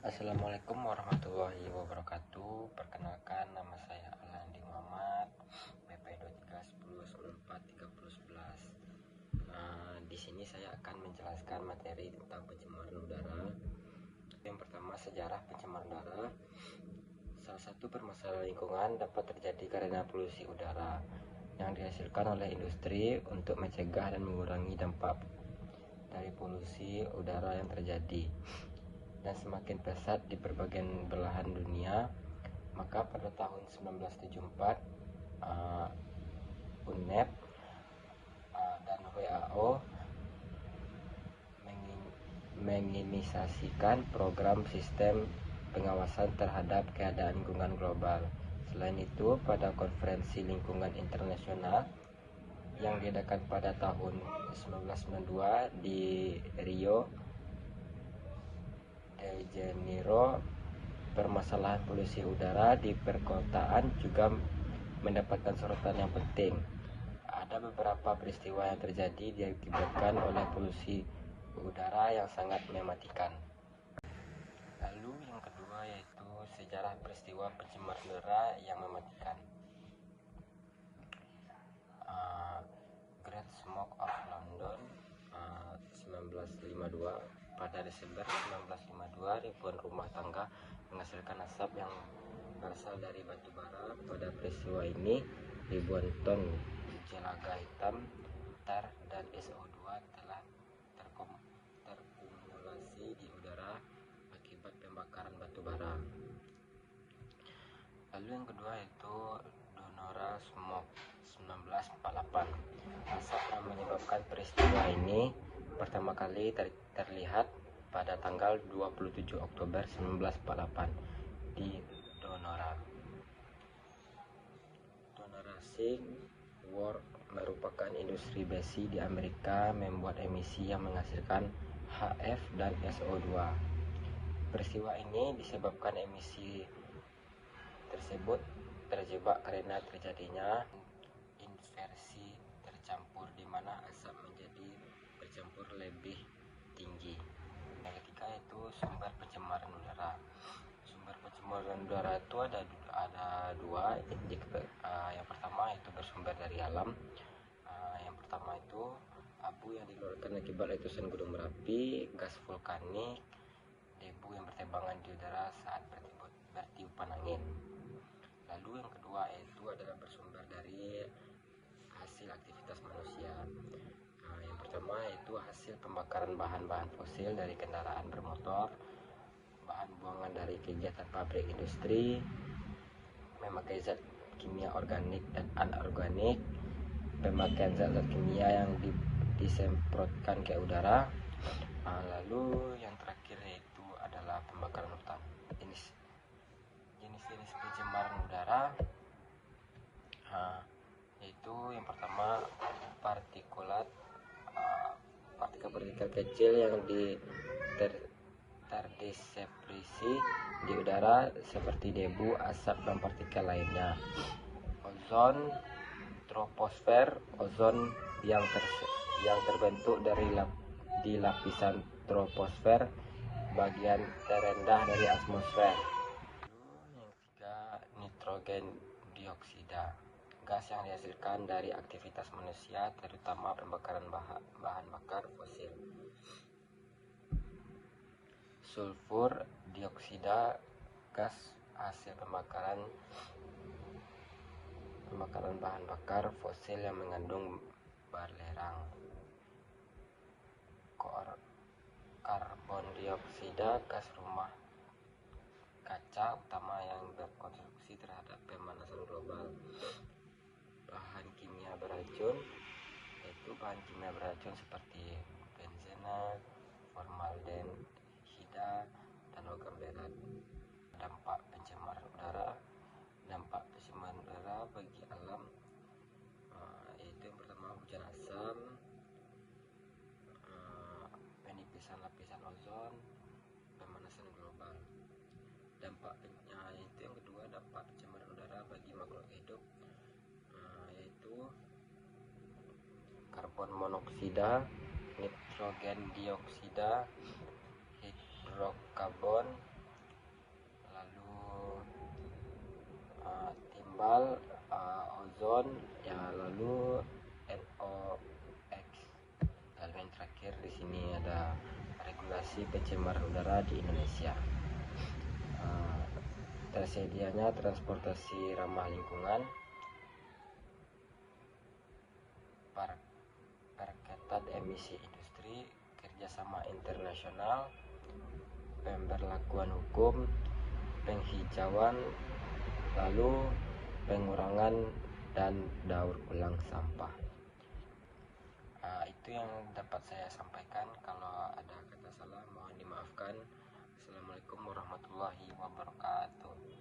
Assalamualaikum warahmatullahi wabarakatuh. Perkenalkan, nama saya Alandi Muhammad, BP 2310143011. Di sini saya akan menjelaskan materi tentang pencemaran udara. Yang pertama, sejarah pencemaran udara. Salah satu permasalahan lingkungan dapat terjadi karena polusi udara yang dihasilkan oleh industri. Untuk mencegah dan mengurangi dampak dari polusi udara yang terjadi dan semakin pesat di berbagai belahan dunia, maka pada tahun 1974 UNEP dan WHO menginisiasikan program sistem pengawasan terhadap keadaan lingkungan global. Selain itu, pada konferensi lingkungan internasional yang diadakan pada tahun 1992 di Rio de Janeiro, permasalahan polusi udara di perkotaan juga mendapatkan sorotan yang penting. Ada beberapa peristiwa yang terjadi diakibatkan oleh polusi udara yang sangat mematikan. Lalu yang kedua yaitu sejarah peristiwa pencemaran udara yang mematikan. Great Smoke of London 1952. Pada Desember 1952, ribuan rumah tangga menghasilkan asap yang berasal dari batu bara. Pada peristiwa ini, ribuan ton jelaga hitam, tar, dan SO2 telah terkumulasi di udara akibat pembakaran batu bara. Lalu yang kedua yaitu Donora Smoke 1948. Asap yang menyebabkan peristiwa ini pertama kali terlihat pada tanggal 27 Oktober 1948 di Donora. Donora Zinc Works merupakan industri besi di Amerika, membuat emisi yang menghasilkan HF dan SO2. Peristiwa ini disebabkan emisi tersebut terjebak karena terjadinya inversi tercampur, di mana asap menjadi bercampur lebih tinggi. Yang ketiga itu sumber pencemaran udara. Sumber pencemaran udara itu ada dua. Yang pertama itu bersumber dari alam. Yang pertama itu abu yang dikeluarkan akibat letusan gunung Merapi, gas vulkanik, debu yang berterbangan di udara saat bertiupan angin. Lalu yang kedua itu adalah bersumber dari hasil aktivitas manusia. Yang pertama itu hasil pembakaran bahan-bahan fosil dari kendaraan bermotor, bahan buangan dari kegiatan pabrik industri, memakai zat kimia organik dan anorganik, pemakaian zat-zat kimia yang disemprotkan ke udara. Lalu yang terakhir yaitu adalah pembakaran hutan. Jenis-jenis pencemaran udara yaitu yang pertama partikulat, partikel-partikel kecil yang terdispersi di udara seperti debu, asap, dan partikel lainnya. Ozon, troposfer. Ozon yang terbentuk di lapisan troposfer, bagian terendah dari atmosfer. Lalu yang ketiga, nitrogen dioksida, gas yang dihasilkan dari aktivitas manusia, terutama pembakaran bahan bakar fosil. Sulfur dioksida, gas hasil pembakaran bahan bakar fosil yang mengandung belerang. Karbon dioksida, gas rumah kaca utama yang berkontribusi terhadap pemanasan global. Bahan kimia beracun, yaitu bahan kimia beracun seperti benzena, formaldehida, dan logam berat. Dampak pencemaran udara. Dampak pencemaran udara bagi alam yaitu yang pertama hujan asam, penipisan lapisan ozon, pemanasan global. Dampaknya itu yang kedua, dampak pencemaran udara bagi makhluk hidup yaitu karbon monoksida, nitrogen dioksida, hidrokarbon, global, ozon, ya lalu NOx. Lalu yang terakhir di sini ada regulasi pencemaran udara di Indonesia. Tersedianya transportasi ramah lingkungan, perketat emisi industri, kerjasama internasional, pemberlakuan hukum, penghijauan, lalu pengurangan dan daur ulang sampah. Itu yang dapat saya sampaikan. Kalau ada kata salah mohon dimaafkan. Assalamualaikum warahmatullahi wabarakatuh.